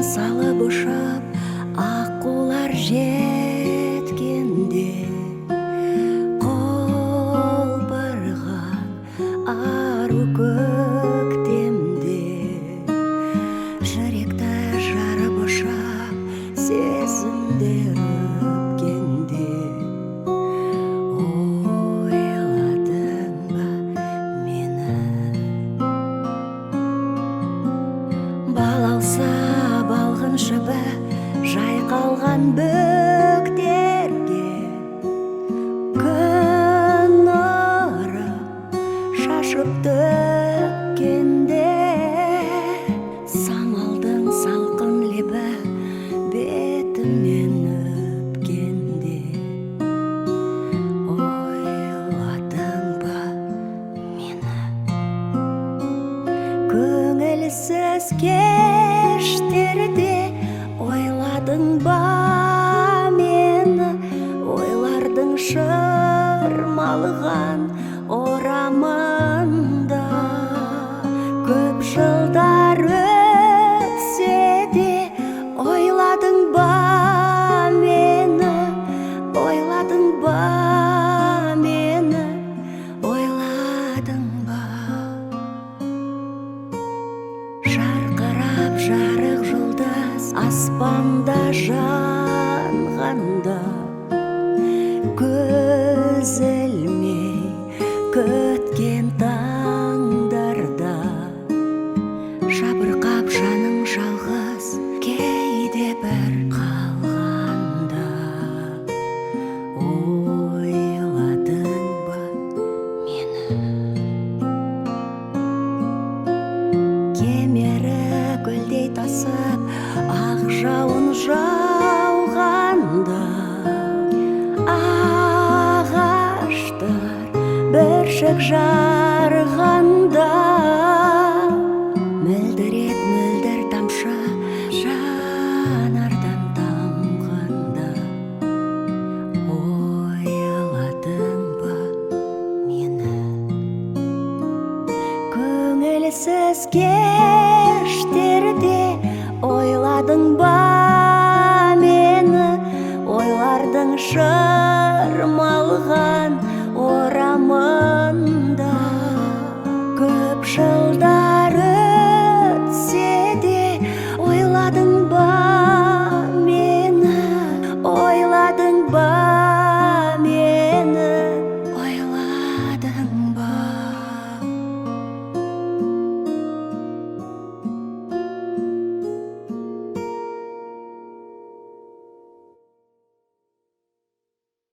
салып ұшып аққулар жеткенде, қолбырған ару көктемде, жүректі жарып ұшып сезімдер өпкенде, ойладың ба мені? Балауса балғын шөбі жайқалған бөктерге, күн нұры шашып төккенде, самалдың салқын лебі бетімнен өпкенде, ойладың ба мені? Көңілсіз кештерде ойладың ба мені? Ойлардың шырмалған орамында көп жылдар өтсе де, ойладың ба мені? Ойладың ба мені? Ойладың ба? Жарқырап жарық жұлдыз аспанда жанғанда, көз ілмей күткен таңдарда, жабырқап жаның жалғыз кейде бір қалғанда, ойладың ба мені? Кемері гүлдей тасып ақ жауын жауғанда, ағаштар бүршік жарғанда, мөлдіреп мөлдір тамшы жанардан тамғанда, ойладың ба мені? Көңілсіз кештерде ойладың ба мені? Ойлардың